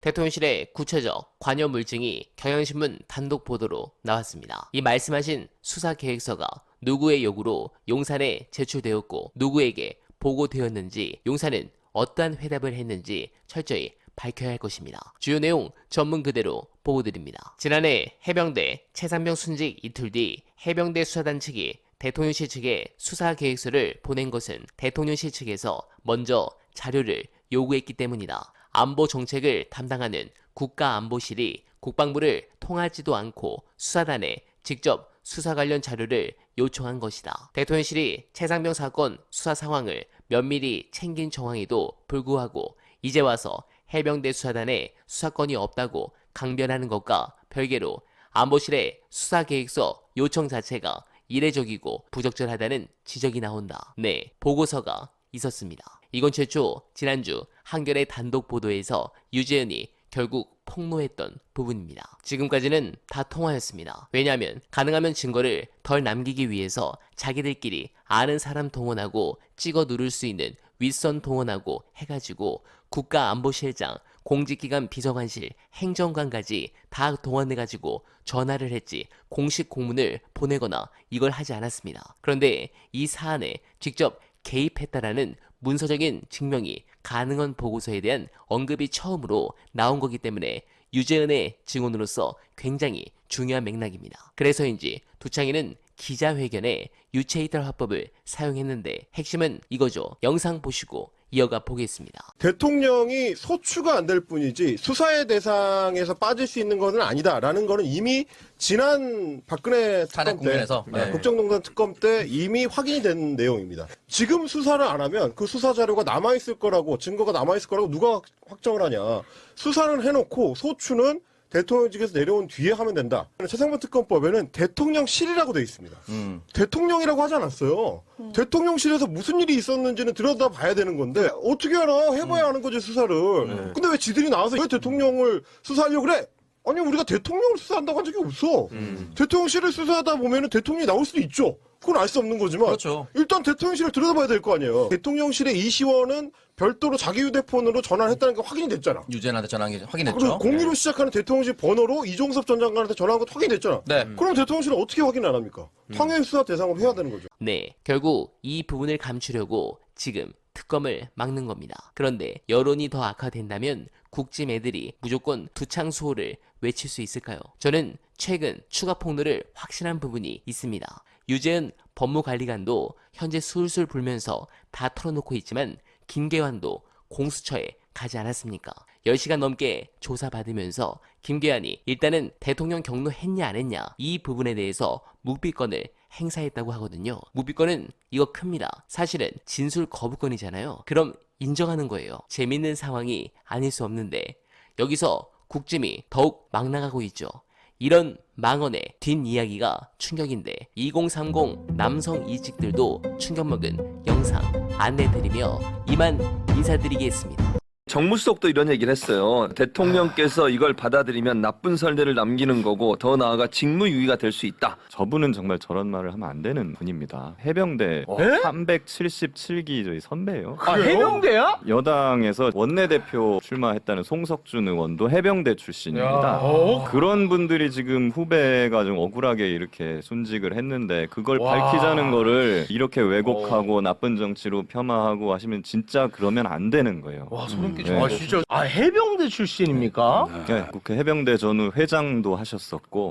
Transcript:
대통령실의 구체적 관여 물증이 경향신문 단독 보도로 나왔습니다. 이 말씀하신 수사계획서가 누구의 요구로 용산에 제출되었고 누구에게 보고되었는지, 용산은 어떠한 회답을 했는지 철저히 밝혀야 할 것입니다. 주요 내용 전문 그대로 보고드립니다. 지난해 해병대 최상병 순직 이틀 뒤 해병대 수사단 측이 대통령실 측에 수사계획서를 보낸 것은 대통령실 측에서 먼저 자료를 요구했기 때문이다. 안보 정책을 담당하는 국가안보실이 국방부를 통하지도 않고 수사단에 직접 수사 관련 자료를 요청한 것이다. 대통령실이 최상병 사건 수사 상황을 면밀히 챙긴 정황에도 불구하고 이제 와서 해병대 수사단에 수사권이 없다고 강변하는 것과 별개로 안보실의 수사계획서 요청 자체가 이례적이고 부적절하다는 지적이 나온다. 네, 보고서가 있었습니다. 이건 최초 지난주 한겨레 단독 보도에서 유재현이 결국 폭로했던 부분입니다. 지금까지는 다 통화였습니다. 왜냐하면 가능하면 증거를 덜 남기기 위해서 자기들끼리 아는 사람 동원하고 찍어 누를 수 있는 윗선 동원하고 해가지고 국가안보실장, 공직기관 비서관실, 행정관까지 다 동원해가지고 전화를 했지 공식 공문을 보내거나 이걸 하지 않았습니다. 그런데 이 사안에 직접 개입했다라는 문서적인 증명이 가능한 보고서에 대한 언급이 처음으로 나온 거기 때문에 유재현의 증언으로서 굉장히 중요한 맥락입니다. 그래서인지 두창인은 기자회견에 유체이탈 화법을 사용했는데 핵심은 이거죠. 영상 보시고 이어가 보겠습니다. 대통령이 소추가 안 될 뿐이지 수사의 대상에서 빠질 수 있는 것은 아니다라는 거는 이미 지난 박근혜 특검 때 국면에서 국정농단 특검 때 이미 확인이 된 내용입니다. 지금 수사를 안 하면 그 수사 자료가 남아있을 거라고, 증거가 남아있을 거라고 누가 확정을 하냐. 수사를 해놓고 소추는 대통령직에서 내려온 뒤에 하면 된다. 최상병 특검법에는 대통령실이라고 돼 있습니다. 대통령이라고 하지 않았어요. 대통령실에서 무슨 일이 있었는지는 들여다봐야 되는 건데 어떻게 알아? 해봐야 하는 거지 수사를. 근데 왜 지들이 나와서 왜 대통령을 수사하려고 그래? 아니 우리가 대통령을 수사한다고 한 적이 없어. 대통령실을 수사하다 보면은 대통령이 나올 수도 있죠. 그건 알 수 없는 거지만 그렇죠. 일단 대통령실을 들여다봐야 될 거 아니에요. 대통령실의 이시원은 별도로 자기 휴대폰으로 전화를 했다는 게 확인이 됐잖아. 유재현한테 전화한 게 그리고 확인했죠. 02로 시작하는 대통령실 번호로 이종섭 전 장관한테 전화한 것도 확인됐잖아. 네. 그럼 대통령실은 어떻게 확인 안 합니까? 당연히 수사 대상으로 해야 되는 거죠. 네, 결국 이 부분을 감추려고 지금 특검을 막는 겁니다. 그런데 여론이 더 악화된다면 국짐 애들이 무조건 두창수호를 외칠 수 있을까요? 저는 최근 추가 폭로를 확신한 부분이 있습니다. 유재현 법무관리관도 현재 술술 불면서 다 털어놓고 있지만 김계환도 공수처에 가지 않았습니까? 10시간 넘게 조사받으면서 김계환이 일단은 대통령 경로했냐 안 했냐 이 부분에 대해서 묵비권을 행사했다고 하거든요. 묵비권은 이거 큽니다. 사실은 진술 거부권이잖아요. 그럼 인정하는 거예요. 재밌는 상황이 아닐 수 없는데 여기서 국짐이 더욱 막 나가고 있죠. 이런 망언의 뒷이야기가 충격인데 2030 남성 이직들도 충격먹은 영상 안내드리며 이만 인사드리겠습니다. 정무수석도 이런 얘기를 했어요. 대통령께서 이걸 받아들이면 나쁜 선례를 남기는 거고 더 나아가 직무유기가 될 수 있다. 저분은 정말 저런 말을 하면 안 되는 분입니다. 해병대 377기 저희 선배예요. 아, 해병대야? 여당에서 원내대표 출마했다는 송석준 의원도 해병대 출신입니다. 그런 분들이 지금 후배가 좀 억울하게 이렇게 순직을 했는데 그걸 밝히자는 거를 이렇게 왜곡하고 나쁜 정치로 폄하하고 하시면 진짜 그러면 안 되는 거예요. 와, 소름 끼쳐. 네. 아, 진짜. 아, 해병대 출신입니까? 네, 국회 해병대 전후 회장도 하셨었고